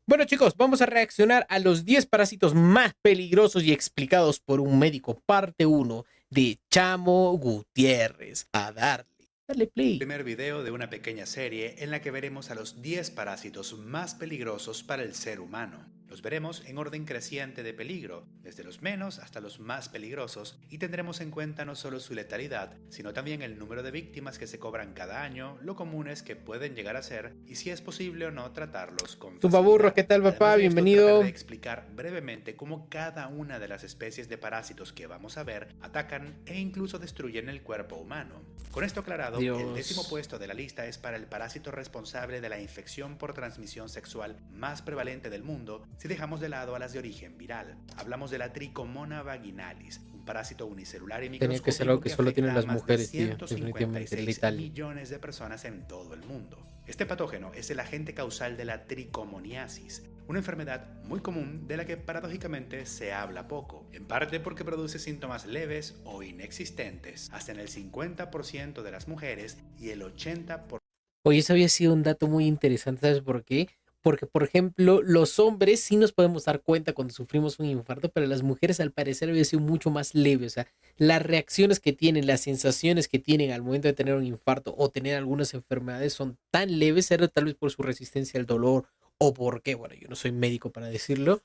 Bueno, chicos, vamos a reaccionar a los 10 parásitos más peligrosos y explicados por un médico, parte uno de Chamo Gutiérrez. A darle. Dale play. Primer video de una pequeña serie en la que veremos a los 10 parásitos más peligrosos para el ser humano. Los veremos en orden creciente de peligro, desde los menos hasta los más peligrosos, y tendremos en cuenta no solo su letalidad, sino también el número de víctimas que se cobran cada año, lo comunes que pueden llegar a ser, y si es posible o no tratarlos con Tumbaburro, facilidad. ¿qué tal, papá? Además de esto, trataré Bienvenido. de explicar brevemente cómo cada una de las especies de parásitos que vamos a ver atacan e incluso destruyen el cuerpo humano. Con esto aclarado, el décimo puesto de la lista es para el parásito responsable de la infección por transmisión sexual más prevalente del mundo, si dejamos de lado a las de origen viral. Hablamos de la Trichomona vaginalis, un parásito unicelular y Tenía que ser algo microscópico que que solo tienen afecta a las más de mujeres, tío. Definitivamente, 156 letal. millones de personas en todo el mundo. Este patógeno es el agente causal de la tricomoniasis, una enfermedad muy común de la que paradójicamente se habla poco, en parte porque produce síntomas leves o inexistentes, hasta en el 50% de las mujeres y el 80%. Oye, eso había sido un dato muy interesante, ¿sabes por qué? Porque, por ejemplo, los hombres sí nos podemos dar cuenta cuando sufrimos un infarto, pero las mujeres al parecer había sido mucho más leve. O sea, las reacciones que tienen, las sensaciones que tienen al momento de tener un infarto o tener algunas enfermedades son tan leves, era tal vez por su resistencia al dolor o porque, bueno, yo no soy médico para decirlo,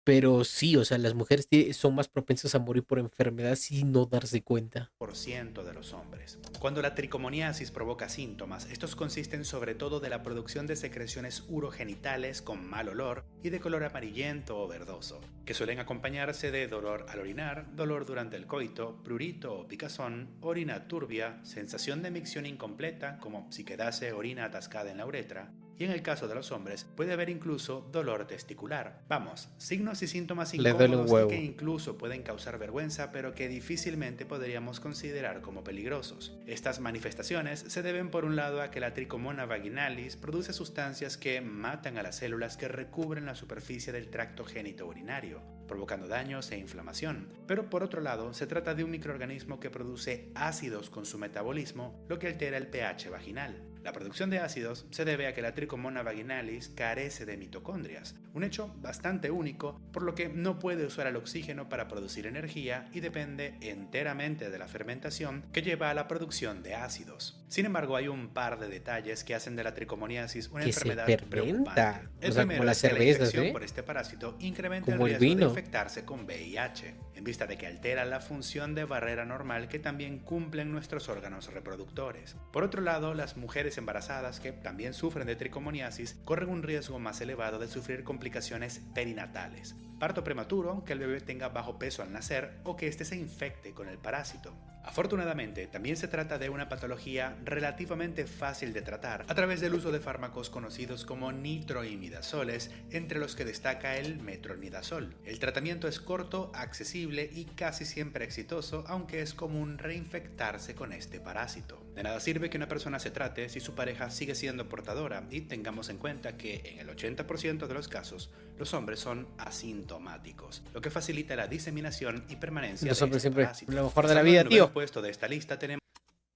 pero sí, o sea, las mujeres son más propensas a morir por enfermedad sin no darse cuenta. De los hombres. Cuando la tricomoniasis provoca síntomas, estos consisten sobre todo de la producción de secreciones urogenitales con mal olor y de color amarillento o verdoso, que suelen acompañarse de dolor al orinar, dolor durante el coito, prurito o picazón, orina turbia, sensación de micción incompleta como si quedase orina atascada en la uretra, y en el caso de los hombres puede haber incluso dolor testicular. Vamos, signos y síntomas Le duele un incómodos y que huevo. incluso pueden causar vergüenza, pero que difícilmente podríamos considerar como peligrosos. Estas manifestaciones se deben por un lado a que la Trichomona vaginalis produce sustancias que matan a las células que recubren la superficie del tracto genitourinario, provocando daños e inflamación. Pero por otro lado, se trata de un microorganismo que produce ácidos con su metabolismo, lo que altera el pH vaginal. La producción de ácidos se debe a que la Trichomona vaginalis carece de mitocondrias, un hecho bastante único, por lo que no puede usar el oxígeno para producir energía y depende enteramente de la fermentación que lleva a la producción de ácidos. Sin embargo, hay un par de detalles que hacen de la tricomoniasis una Que se enfermedad preocupante. fermenta. El O sea, como primero las es que la cervezas, infección ¿eh? por este parásito incrementa el Como el riesgo de vino. infectarse con VIH, en vista de que altera la función de barrera normal que también cumplen nuestros órganos reproductores. Por otro lado, las mujeres embarazadas que también sufren de tricomoniasis corren un riesgo más elevado de sufrir complicaciones perinatales, parto prematuro, que el bebé tenga bajo peso al nacer o que éste se infecte con el parásito. Afortunadamente, también se trata de una patología relativamente fácil de tratar a través del uso de fármacos conocidos como nitroimidazoles, entre los que destaca el metronidazol. El tratamiento es corto, accesible y casi siempre exitoso, aunque es común reinfectarse con este parásito. De nada sirve que una persona se trate si su pareja sigue siendo portadora, y tengamos en cuenta que en el 80% de los casos los hombres son asintomáticos, lo que facilita la diseminación y permanencia Los de hombres este siempre parásito. lo mejor de la Pasando vida, al noveno tío. puesto de esta lista tenemos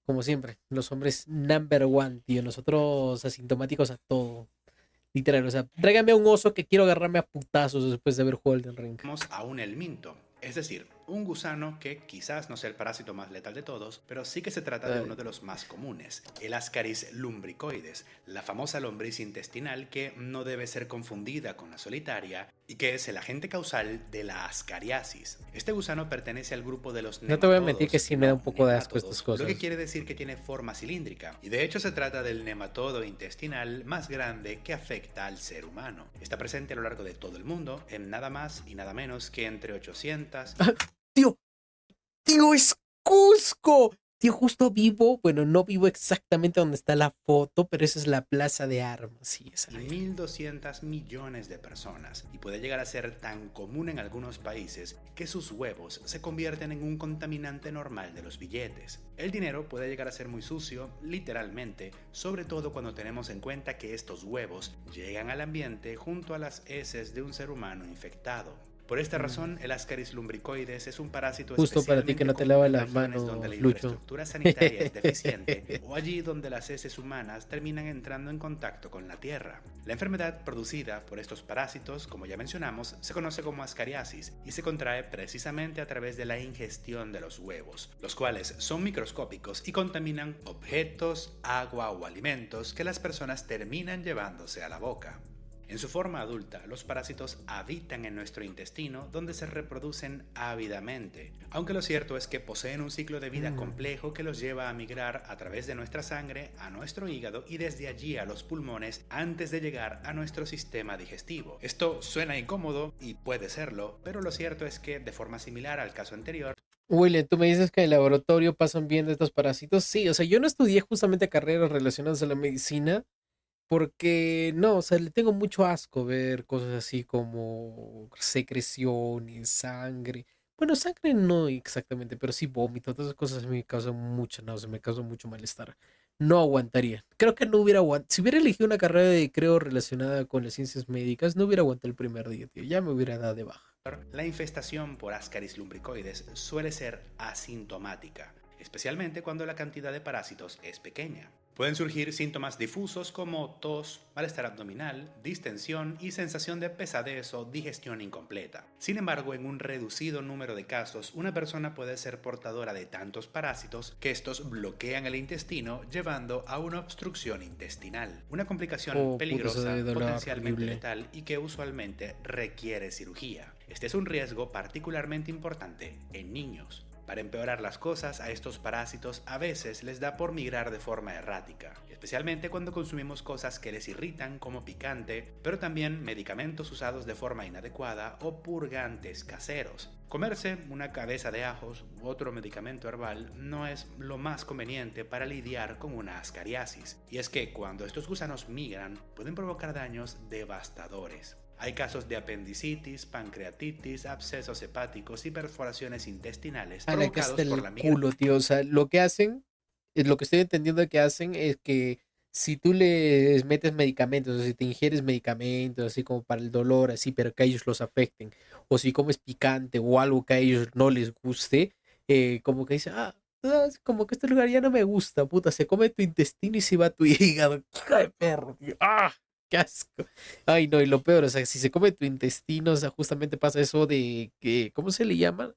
Como siempre, los hombres number one, tío. Nosotros asintomáticos a todo. Literal, o sea, tráigame a un oso que quiero agarrarme a putazos después de haber jugado Elden Ring. a un helminto, es decir, un gusano que quizás no sea el parásito más letal de todos, pero sí que se trata de uno de los más comunes, el Ascaris lumbricoides, la famosa lombriz intestinal que no debe ser confundida con la solitaria y que es el agente causal de la ascariasis. Este gusano pertenece al grupo de los No te voy a nematodos, mentir que sí me da un poco de asco estas lo que cosas. quiere decir que tiene forma cilíndrica, y de hecho se trata del nematodo intestinal más grande que afecta al ser humano. Está presente a lo largo de todo el mundo, en nada más y nada menos que entre 800 Tío, tío, es Cusco. Tío, justo vivo, bueno, no vivo exactamente donde está la foto, pero esa es la plaza de armas. Sí, esa y es. 1.200 millones de personas, y puede llegar a ser tan común en algunos países que sus huevos se convierten en un contaminante normal de los billetes. El dinero puede llegar a ser muy sucio, literalmente, sobre todo cuando tenemos en cuenta que estos huevos llegan al ambiente junto a las heces de un ser humano infectado. Por esta Mm. razón, el Ascaris lumbricoides es un parásito Justo para ti que especialmente no te común lavas en las regiones donde la manos, Lucho. infraestructura sanitaria es deficiente o allí donde las heces humanas terminan entrando en contacto con la tierra. La enfermedad producida por estos parásitos, como ya mencionamos, se conoce como ascariasis y se contrae precisamente a través de la ingestión de los huevos, los cuales son microscópicos y contaminan objetos, agua o alimentos que las personas terminan llevándose a la boca. En su forma adulta, los parásitos habitan en nuestro intestino donde se reproducen ávidamente, aunque lo cierto es que poseen un ciclo de vida Mm. complejo que los lleva a migrar a través de nuestra sangre a nuestro hígado y desde allí a los pulmones antes de llegar a nuestro sistema digestivo. Esto suena incómodo y puede serlo, pero lo cierto es que de forma similar al caso anterior, William, tú me dices que en el laboratorio pasan bien de estos parásitos. Sí, o sea, yo no estudié justamente carreras relacionadas a la medicina porque no, o sea, le tengo mucho asco ver cosas así como secreciones, sangre. Bueno, sangre no exactamente, pero sí vómito, todas esas cosas me causan mucha náusea, me causan mucho malestar. No aguantaría. Creo que no hubiera aguantado. Si hubiera elegido una carrera de, creo, relacionada con las ciencias médicas, no hubiera aguantado el primer día, tío. Ya me hubiera dado de baja. la infestación por Ascaris lumbricoides suele ser asintomática, especialmente cuando la cantidad de parásitos es pequeña. Pueden surgir síntomas difusos como tos, malestar abdominal, distensión y sensación de pesadez o digestión incompleta. Sin embargo, en un reducido número de casos, una persona puede ser portadora de tantos parásitos que estos bloquean el intestino, llevando a una obstrucción intestinal, una complicación Oh, puta, eso debe peligrosa, doler potencialmente horrible. letal y que usualmente requiere cirugía. Este es un riesgo particularmente importante en niños. Para empeorar las cosas, a estos parásitos a veces les da por migrar de forma errática, especialmente cuando consumimos cosas que les irritan como picante, pero también medicamentos usados de forma inadecuada o purgantes caseros. Comerse una cabeza de ajos u otro medicamento herbal no es lo más conveniente para lidiar con una ascariasis, y es que cuando estos gusanos migran pueden provocar daños devastadores. Hay casos de apendicitis, pancreatitis, abscesos hepáticos y perforaciones intestinales A la que hasta provocados por el la migración. culo, tío. O sea, lo que hacen, lo que estoy entendiendo que hacen es que si tú les metes medicamentos, o sea, si te ingieres medicamentos, así como para el dolor, así, pero que a ellos los afecten, o si comes picante o algo que a ellos no les guste, como que dicen, es como que este lugar ya no me gusta, puta, se come tu intestino y se va a tu hígado. ¡Hija de perro, tío! ¡Ah! ¡Qué asco! Ay, no, y lo peor, o sea, si se come tu intestino, o sea, justamente pasa eso de que, ¿cómo se le llama?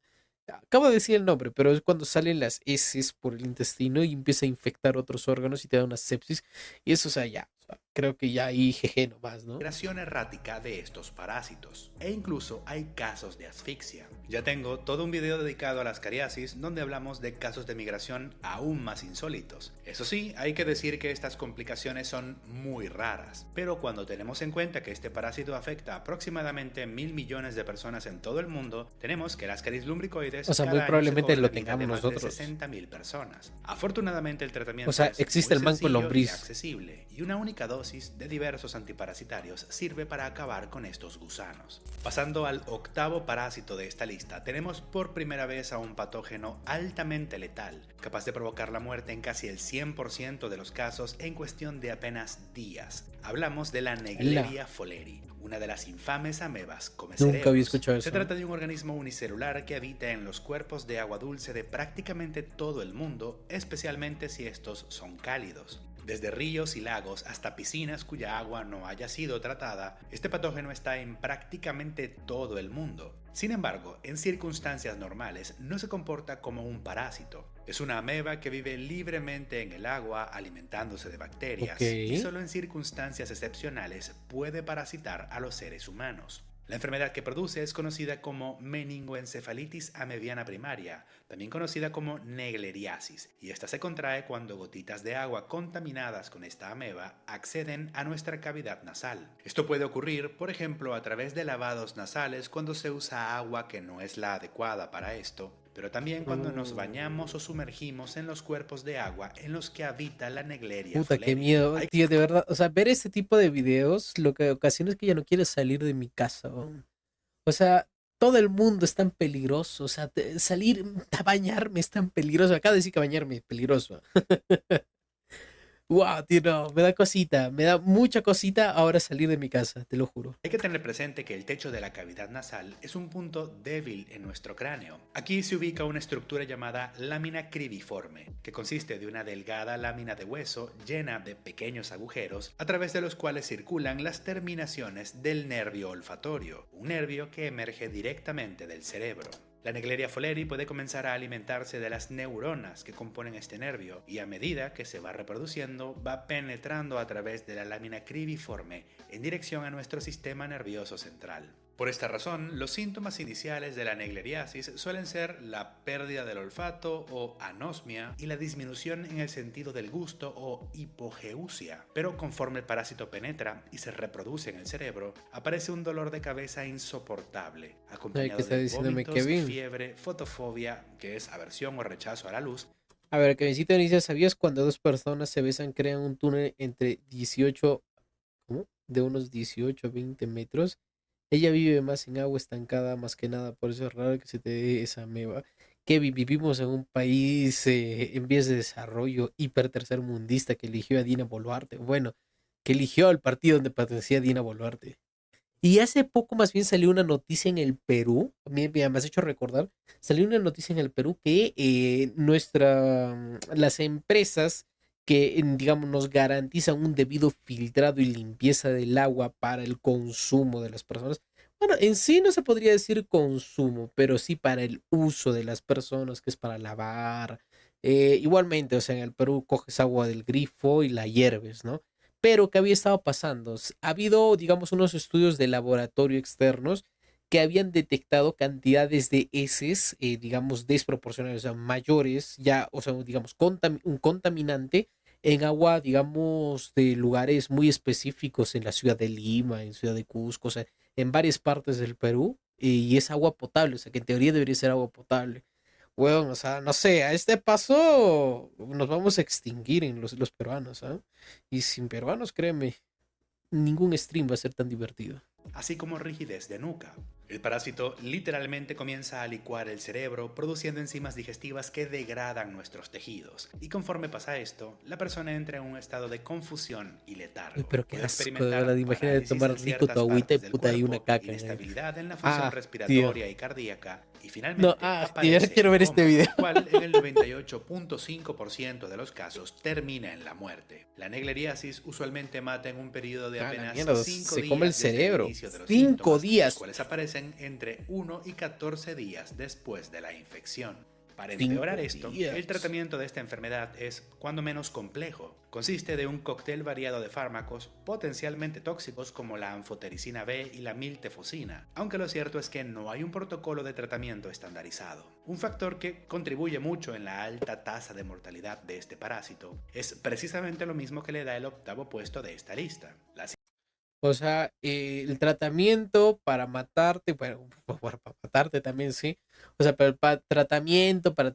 Acabo de decir el nombre, pero es cuando salen las heces por el intestino y empieza a infectar otros órganos y te da una sepsis. Y eso, o sea, ya, o sea, creo que ya ahí jeje nomás, ¿no? Migración errática de estos parásitos, e incluso hay casos de asfixia. Ya tengo todo un video dedicado a las cariasis donde hablamos de casos de migración aún más insólitos. Eso sí, hay que decir que estas complicaciones son muy raras, pero cuando tenemos en cuenta que este parásito afecta a aproximadamente 1.000 millones de personas en todo el mundo, tenemos que el Ascaris lumbricoides O sea, muy cada año se probablemente cobra la lo vida de tengamos más de nosotros. 60.000 personas. Afortunadamente el O tratamiento sea, es existe muy el manco sencillo y lombriz. accesible, y una única dosis de diversos antiparasitarios sirve para acabar con estos gusanos. Pasando al octavo parásito de esta lista, tenemos por primera vez a un patógeno altamente letal, capaz de provocar la muerte en casi el 100% de los casos en cuestión de apenas días. Hablamos de la ¡Hala! Naegleria fowleri, una de las infames amebas Nunca había comecerebros. escuchado Se eso. trata de un organismo unicelular que habita en los cuerpos de agua dulce de prácticamente todo el mundo, especialmente si estos son cálidos. Desde ríos y lagos hasta piscinas cuya agua no haya sido tratada, este patógeno está en prácticamente todo el mundo. Sin embargo, en circunstancias normales no se comporta como un parásito. Es una ameba que vive libremente en el agua alimentándose de Ok. bacterias y solo en circunstancias excepcionales puede parasitar a los seres humanos. La enfermedad que produce es conocida como meningoencefalitis amebiana primaria, también conocida como negleriasis, y esta se contrae cuando gotitas de agua contaminadas con esta ameba acceden a nuestra cavidad nasal. Esto puede ocurrir, por ejemplo, a través de lavados nasales cuando se usa agua que no es la adecuada para esto, pero también cuando nos bañamos o sumergimos en los cuerpos de agua en los que habita la Naegleria Puta, qué fowleri. miedo, Hay tío, de verdad. O sea, ver este tipo de videos, lo que ocasiona es que ya no quiero salir de mi casa. Weón. O sea, todo el mundo es tan peligroso. O sea, salir a bañarme es tan peligroso. Acabo de decir que bañarme es peligroso. Wow, tío, no, me da cosita, me da mucha cosita ahora salir de mi casa, te lo juro. Hay que tener presente que el techo de la cavidad nasal es un punto débil en nuestro cráneo. Aquí se ubica una estructura llamada lámina cribiforme, que consiste de una delgada lámina de hueso llena de pequeños agujeros a través de los cuales circulan las terminaciones del nervio olfatorio, un nervio que emerge directamente del cerebro. La Naegleria fowleri puede comenzar a alimentarse de las neuronas que componen este nervio y a medida que se va reproduciendo va penetrando a través de la lámina cribiforme en dirección a nuestro sistema nervioso central. Por esta razón, los síntomas iniciales de la naegleriasis suelen ser la pérdida del olfato o anosmia y la disminución en el sentido del gusto o hipogeusia. Pero conforme el parásito penetra y se reproduce en el cerebro, aparece un dolor de cabeza insoportable, Ay, ¿qué acompañado está de diciéndome vómitos, Kevin? fiebre, fotofobia, que es aversión o rechazo a la luz. A ver, Kevincito inicia, ¿sabías cuando dos personas se besan crean un túnel entre 18, ¿cómo? De unos 18 a 20 metros? Ella vive más en agua estancada más que nada, por eso es raro que se te dé esa ameba. Kevin, vivimos en un país en vías de desarrollo hiper tercermundista que eligió a Dina Boluarte. Bueno, que eligió al partido donde pertenecía Dina Boluarte. Y hace poco más bien salió una noticia en el Perú, me has hecho recordar, salió una noticia en el Perú que las empresas que, digamos, nos garantizan un debido filtrado y limpieza del agua para el consumo de las personas. Bueno, en sí no se podría decir consumo, pero sí para el uso de las personas, que es para lavar. Igualmente, o sea, en el Perú coges agua del grifo y la hierves, ¿no? Pero, ¿qué había estado pasando? Ha habido, digamos, unos estudios de laboratorio externos que habían detectado cantidades de heces, digamos, desproporcionales, o sea, mayores, ya, o sea, digamos, un contaminante en agua, digamos, de lugares muy específicos en la ciudad de Lima, en ciudad de Cusco, o sea, en varias partes del Perú, y es agua potable, o sea, que en teoría debería ser agua potable. Bueno, o sea, no sé, a este paso nos vamos a extinguir en los peruanos, ¿ah? Y sin peruanos, créeme, ningún stream va a ser tan divertido. Así como rigidez de nuca. El parásito literalmente comienza a licuar el cerebro, produciendo enzimas digestivas que degradan nuestros tejidos. Y conforme pasa esto, la persona entra en un estado de confusión y Uy, letargo. pero qué Puede asco, de verdad. experimentar Imagínate parálisis tomar en rico tu ciertas agüita y partes del puta y una cuerpo, caca. inestabilidad en la función Tío. respiratoria y cardíaca, y No, finalmente tío, ya aparece quiero el ver este coma, video. el cual en el 98.5% de los casos termina en la muerte. La naegleriasis usualmente mata en un periodo de La apenas mierda, 5 se come el días desde el cerebro. inicio de los 5 días. los cuales aparecen entre 1 y 14 días después de la infección. Para empeorar cinco esto, el días. tratamiento de esta enfermedad es, cuando menos, complejo. Consiste de un cóctel variado de fármacos potencialmente tóxicos como la anfotericina B y la miltefosina, aunque lo cierto es que no hay un protocolo de tratamiento estandarizado. Un factor que contribuye mucho en la alta tasa de mortalidad de este parásito es precisamente lo mismo que le da el octavo puesto de esta lista: la O sea, el tratamiento para matarte, bueno, para matarte también, sí. O sea, pero el tratamiento para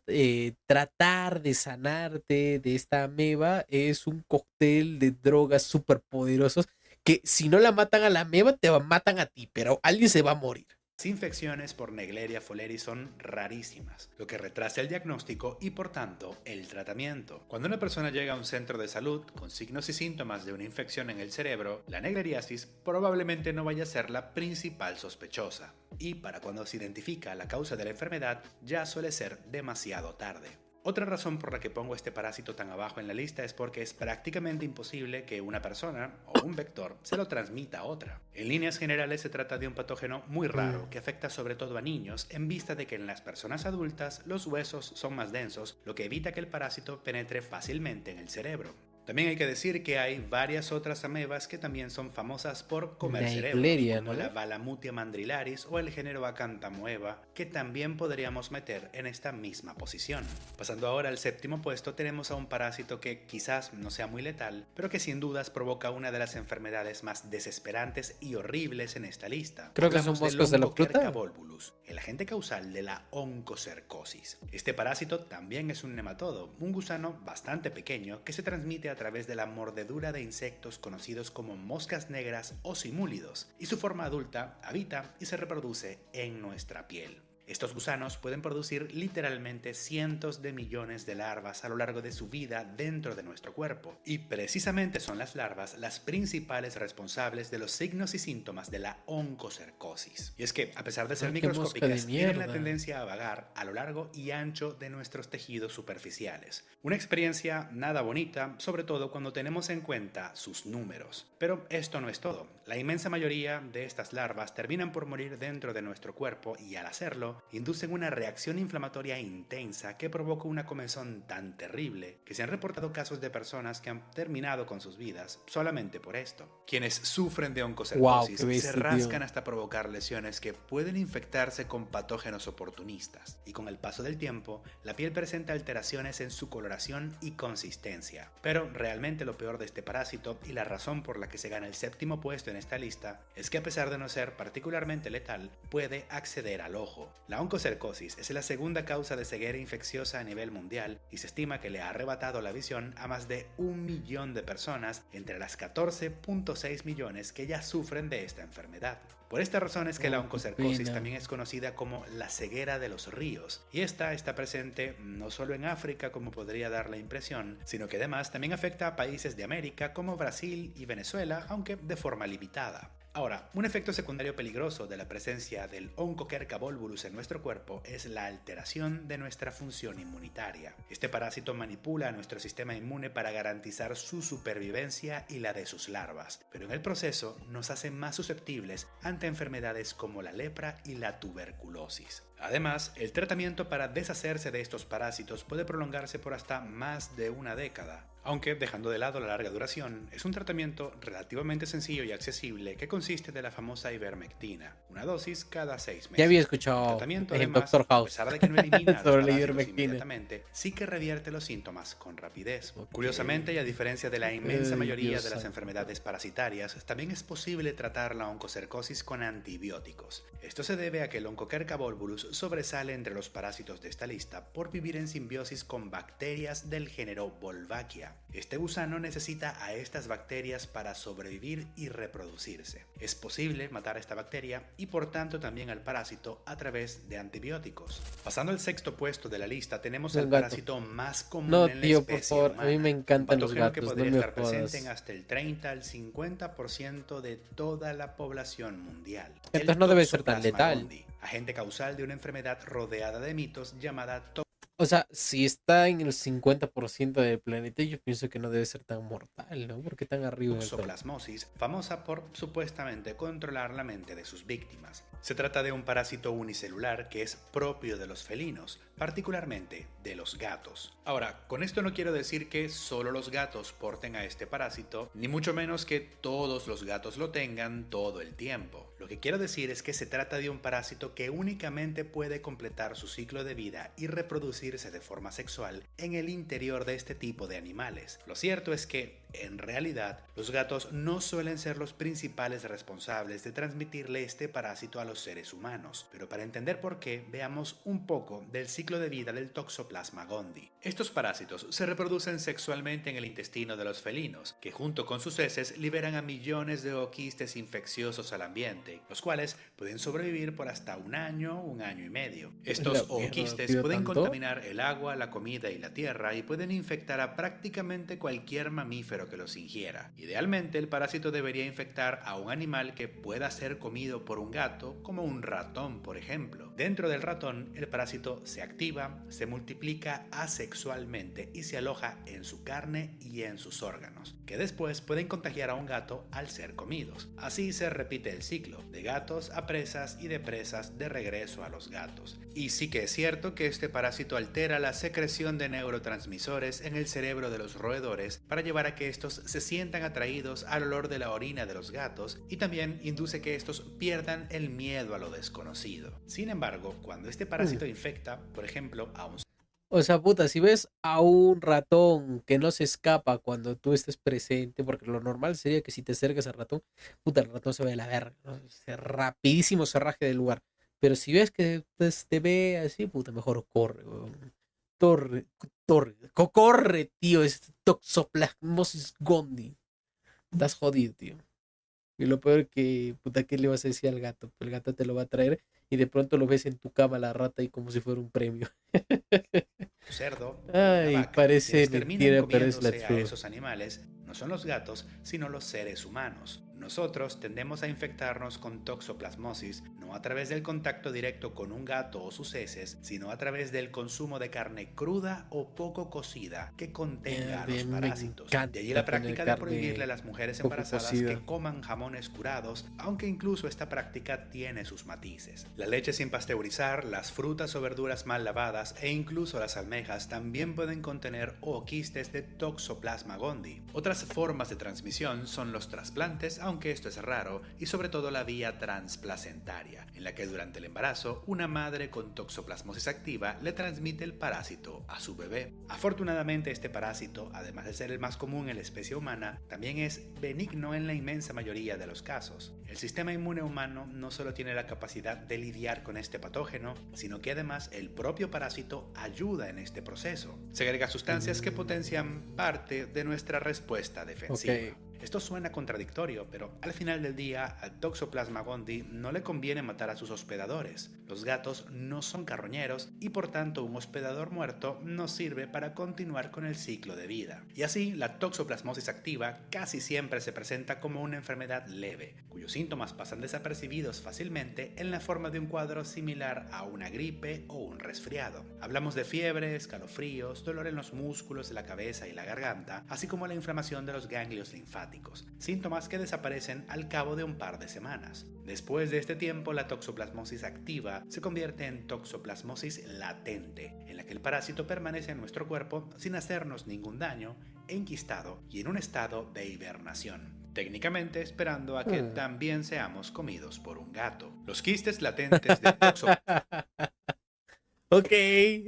tratar de sanarte de esta ameba es un cóctel de drogas súper poderosos que si no la matan a la ameba, matan a ti, pero alguien se va a morir. Las infecciones por Naegleria fowleri son rarísimas, lo que retrasa el diagnóstico y por tanto el tratamiento. Cuando una persona llega a un centro de salud con signos y síntomas de una infección en el cerebro, la naegleriasis probablemente no vaya a ser la principal sospechosa. Y para cuando se identifica la causa de la enfermedad, ya suele ser demasiado tarde. Otra razón por la que pongo este parásito tan abajo en la lista es porque es prácticamente imposible que una persona o un vector se lo transmita a otra. En líneas generales se trata de un patógeno muy raro que afecta sobre todo a niños en vista de que en las personas adultas los huesos son más densos, lo que evita que el parásito penetre fácilmente en el cerebro. También hay que decir que hay varias otras amebas que también son famosas por comer cerebro, Naegleria, como ¿no? la Balamutia mandrilaris o el género Acanthamoeba, que también podríamos meter en esta misma posición. Pasando ahora al séptimo puesto, tenemos a un parásito que quizás no sea muy letal, pero que sin dudas provoca una de las enfermedades más desesperantes y horribles en esta lista. Creo que son Hablamos del moscos de la Oncocerca fruta. volvulus, el agente causal de la oncocercosis. Este parásito también es un nematodo, un gusano bastante pequeño que se transmite a través de la mordedura de insectos conocidos como moscas negras o simúlidos, y su forma adulta habita y se reproduce en nuestra piel. Estos gusanos pueden producir literalmente cientos de millones de larvas a lo largo de su vida dentro de nuestro cuerpo. Y precisamente son las larvas las principales responsables de los signos y síntomas de la oncocercosis. Y es que, a pesar de ser Ah, qué mosca de microscópicas, tienen la mierda. tendencia a vagar a lo largo y ancho de nuestros tejidos superficiales. Una experiencia nada bonita, sobre todo cuando tenemos en cuenta sus números. Pero esto no es todo. La inmensa mayoría de estas larvas terminan por morir dentro de nuestro cuerpo y al hacerlo, inducen una reacción inflamatoria intensa que provoca una comezón tan terrible que se han reportado casos de personas que han terminado con sus vidas solamente por esto. Quienes sufren de Wow, oncocercosis qué se bestia, rascan tío. hasta provocar lesiones que pueden infectarse con patógenos oportunistas, y con el paso del tiempo, la piel presenta alteraciones en su coloración y consistencia. Pero realmente lo peor de este parásito, y la razón por la que se gana el séptimo puesto en esta lista, es que a pesar de no ser particularmente letal, puede acceder al ojo. La oncocercosis es la segunda causa de ceguera infecciosa a nivel mundial y se estima que le ha arrebatado la visión a más de 1 millón de personas entre las 14.6 millones que ya sufren de esta enfermedad. Por esta razón es que la Oh, qué oncocercosis pena. también es conocida como la ceguera de los ríos, y esta está presente no solo en África como podría dar la impresión, sino que además también afecta a países de América como Brasil y Venezuela, aunque de forma limitada. Ahora, un efecto secundario peligroso de la presencia del Onchocerca volvulus en nuestro cuerpo es la alteración de nuestra función inmunitaria. Este parásito manipula a nuestro sistema inmune para garantizar su supervivencia y la de sus larvas, pero en el proceso nos hace más susceptibles ante enfermedades como la lepra y la tuberculosis. Además, el tratamiento para deshacerse de estos parásitos puede prolongarse por hasta más de una década. Aunque, dejando de lado la larga duración, es un tratamiento relativamente sencillo y accesible que consiste de la famosa ivermectina, una dosis cada 6 Ya había meses. El escuchado tratamiento, en además, Doctor a House pesar de que no elimina a los sobre la parásitos ivermectina. inmediatamente, sí que revierte los síntomas con rapidez. Ok. Curiosamente, y a diferencia de la inmensa Ay, mayoría Dios de las santo. enfermedades parasitarias, también es posible tratar la oncocercosis con antibióticos. Esto se debe a que el Onchocerca volvulus sobresale entre los parásitos de esta lista por vivir en simbiosis con bacterias del género Wolbachia. Este gusano necesita a estas bacterias para sobrevivir y reproducirse. Es posible matar a esta bacteria y por tanto también al parásito a través de antibióticos. Pasando al sexto puesto de la lista tenemos Un el gato. parásito más común No, en la tío, por especie favor. A mí me humana, un encantan los patógeno que gatos. No podría me estar presente en jodas. hasta el 30 al 50% de toda la población mundial. El Entonces no debe ser tan Toxoplasma letal. gondii, agente causal de una enfermedad rodeada de mitos llamada O sea, si está en el 50% del planeta, yo pienso que no debe ser tan mortal, ¿no? ¿Por qué tan arriba en el top? toxoplasmosis, famosa por supuestamente controlar la mente de sus víctimas. Se trata de un parásito unicelular que es propio de los felinos, particularmente de los gatos. Ahora, con esto no quiero decir que solo los gatos porten a este parásito, ni mucho menos que todos los gatos lo tengan todo el tiempo. Lo que quiero decir es que se trata de un parásito que únicamente puede completar su ciclo de vida y reproducirse de forma sexual en el interior de este tipo de animales. Lo cierto es que, en realidad, los gatos no suelen ser los principales responsables de transmitirle este parásito a los seres humanos, pero para entender por qué, veamos un poco del ciclo de vida del Toxoplasma gondii. Estos parásitos se reproducen sexualmente en el intestino de los felinos, que junto con sus heces liberan a millones de ooquistes infecciosos al ambiente, los cuales pueden sobrevivir por hasta un año y medio. La Estos mierda, ooquistes tío, pueden tanto. contaminar el agua, la comida y la tierra y pueden infectar a prácticamente cualquier mamífero que los ingiera. Idealmente, el parásito debería infectar a un animal que pueda ser comido por un gato, como un ratón, por ejemplo. Dentro del ratón, el parásito se activa, se multiplica asexualmente y se aloja en su carne y en sus órganos, que después pueden contagiar a un gato al ser comidos. Así se repite el ciclo, de gatos a presas y de presas de regreso a los gatos. Y sí que es cierto que este parásito altera la secreción de neurotransmisores en el cerebro de los roedores para llevar a que estos se sientan atraídos al olor de la orina de los gatos y también induce que estos pierdan el miedo a lo desconocido. Sin embargo, cuando este parásito infecta, por ejemplo, a un O sea, puta, si ves a un ratón que no se escapa cuando tú estés presente, porque lo normal sería que si te acercas al ratón, puta, el ratón se ve a la verga, ¿no? Rapidísimo se raje del lugar. Pero si ves que pues, te ve así, puta, mejor corre, weón. Torre, corre, tío, es Toxoplasmosis gondii. Estás jodido, tío. Y lo peor que, puta, ¿qué le vas a decir al gato? El gato te lo va a traer y de pronto lo ves en tu cama la rata y como si fuera un premio. Cerdo o una Ay, vaca. parece Quienes terminan mentira, pero es la comiéndose a truth. esos animales no son los gatos, sino los seres humanos. Nosotros tendemos a infectarnos con toxoplasmosis no a través del contacto directo con un gato o sus heces, sino a través del consumo de carne cruda o poco cocida que contenga a De los mí me parásitos. De allí encanta la tener práctica de prohibirle a carne las mujeres poco embarazadas cocida. que coman jamones curados, aunque incluso esta práctica tiene sus matices. La leche sin pasteurizar, las frutas o verduras mal lavadas e incluso las almejas también pueden contener quistes de Toxoplasma gondii. Otras formas de transmisión son los trasplantes, aunque esto es raro, y sobre todo la vía transplacentaria, en la que durante el embarazo una madre con toxoplasmosis activa le transmite el parásito a su bebé. Afortunadamente este parásito, además de ser el más común en la especie humana, también es benigno en la inmensa mayoría de los casos. El sistema inmune humano no solo tiene la capacidad de lidiar con este patógeno, sino que además el propio parásito ayuda en este proceso. Segrega sustancias que potencian parte de nuestra respuesta defensiva. Ok. Esto suena contradictorio, pero al final del día a Toxoplasma gondii no le conviene matar a sus hospedadores. Los gatos no son carroñeros y por tanto un hospedador muerto no sirve para continuar con el ciclo de vida. Y así la toxoplasmosis activa casi siempre se presenta como una enfermedad leve, cuyos síntomas pasan desapercibidos fácilmente en la forma de un cuadro similar a una gripe o un resfriado. Hablamos de fiebre, escalofríos, dolor en los músculos de la cabeza y la garganta, así como la inflamación de los ganglios linfáticos, síntomas que desaparecen al cabo de un par de semanas. Después de este tiempo, la toxoplasmosis activa se convierte en toxoplasmosis latente, en la que el parásito permanece en nuestro cuerpo sin hacernos ningún daño, enquistado y en un estado de hibernación, técnicamente esperando a que Hmm. también seamos comidos por un gato. Los quistes latentes de toxoplasmosis. Ok,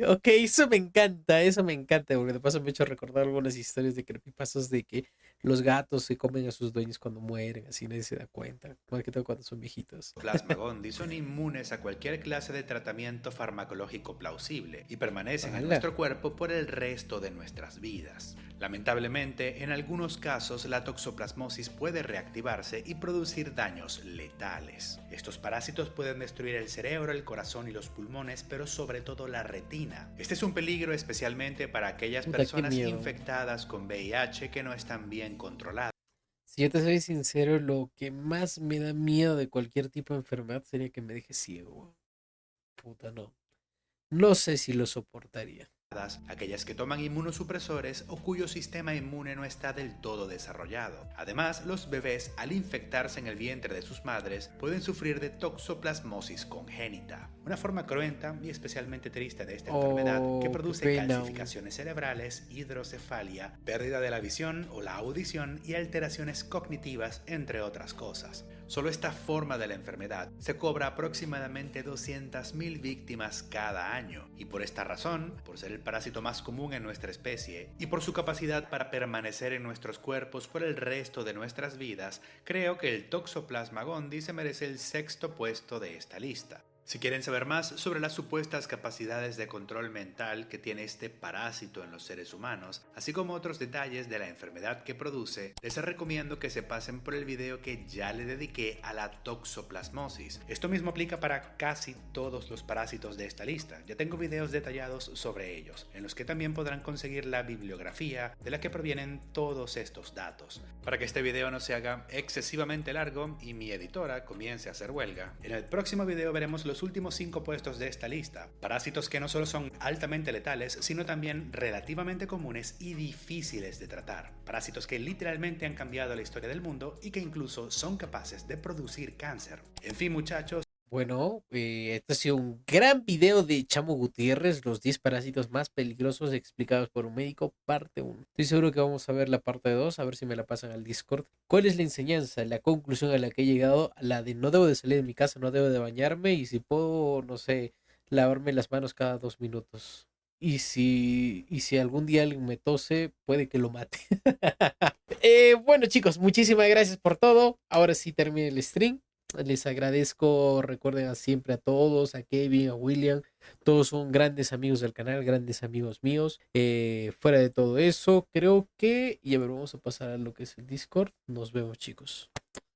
ok, eso me encanta, porque de paso me ha hecho recordar algunas historias de creepypastas de que los gatos se comen a sus dueños cuando mueren, así nadie se da cuenta, más que todo cuando son viejitos. Plasma gondii son inmunes a cualquier clase de tratamiento farmacológico plausible y permanecen en ¡Hala! nuestro cuerpo por el resto de nuestras vidas. Lamentablemente, en algunos casos la toxoplasmosis puede reactivarse y producir daños letales. Estos parásitos pueden destruir el cerebro, el corazón y los pulmones, pero sobre todo la retina. Este es un peligro especialmente para aquellas Puta, qué personas miedo. infectadas con VIH que no están bien controladas. Si yo te soy sincero, lo que más me da miedo de cualquier tipo de enfermedad sería que me deje ciego, weón. Puta, no. No sé si lo soportaría. Aquellas que toman inmunosupresores o cuyo sistema inmune no está del todo desarrollado. Además, los bebés, al infectarse en el vientre de sus madres, pueden sufrir de toxoplasmosis congénita, una forma cruenta y especialmente triste de esta enfermedad que Oh, qué produce pena, weón. calcificaciones cerebrales, hidrocefalia, pérdida de la visión o la audición y alteraciones cognitivas, entre otras cosas. Solo esta forma de la enfermedad se cobra aproximadamente 200.000 víctimas cada año, y por esta razón, por ser el parásito más común en nuestra especie y por su capacidad para permanecer en nuestros cuerpos por el resto de nuestras vidas, creo que el Toxoplasma gondii se merece el sexto puesto de esta lista. Si quieren saber más sobre las supuestas capacidades de control mental que tiene este parásito en los seres humanos, así como otros detalles de la enfermedad que produce, les recomiendo que se pasen por el video que ya le dediqué a la toxoplasmosis. Esto mismo aplica para casi todos los parásitos de esta lista. Ya tengo videos detallados sobre ellos, en los que también podrán conseguir la bibliografía de la que provienen todos estos datos. Para que este video no se haga excesivamente largo y mi editora comience a hacer huelga, en el próximo video veremos los últimos 5 puestos de esta lista. Parásitos que no solo son altamente letales, sino también relativamente comunes y difíciles de tratar. Parásitos que literalmente han cambiado la historia del mundo y que incluso son capaces de producir cáncer. En fin, muchachos. Bueno, este ha sido un gran video de Chamo Gutiérrez, los 10 parásitos más peligrosos explicados por un médico, parte uno. Estoy seguro que vamos a ver la parte 2, a ver si me la pasan al Discord. ¿Cuál es la enseñanza, la conclusión a la que he llegado? La de no debo de salir de mi casa, no debo de bañarme y si puedo, no sé, lavarme las manos cada 2 minutos. Y si algún día alguien me tose, puede que lo mate. Bueno, chicos, muchísimas gracias por todo. Ahora sí termina el stream. Les agradezco, recuerden siempre a todos, a Kevin, a William, todos son grandes amigos del canal, grandes amigos míos. Fuera de todo eso, creo que, y a ver, vamos a pasar a lo que es el Discord. Nos vemos, chicos.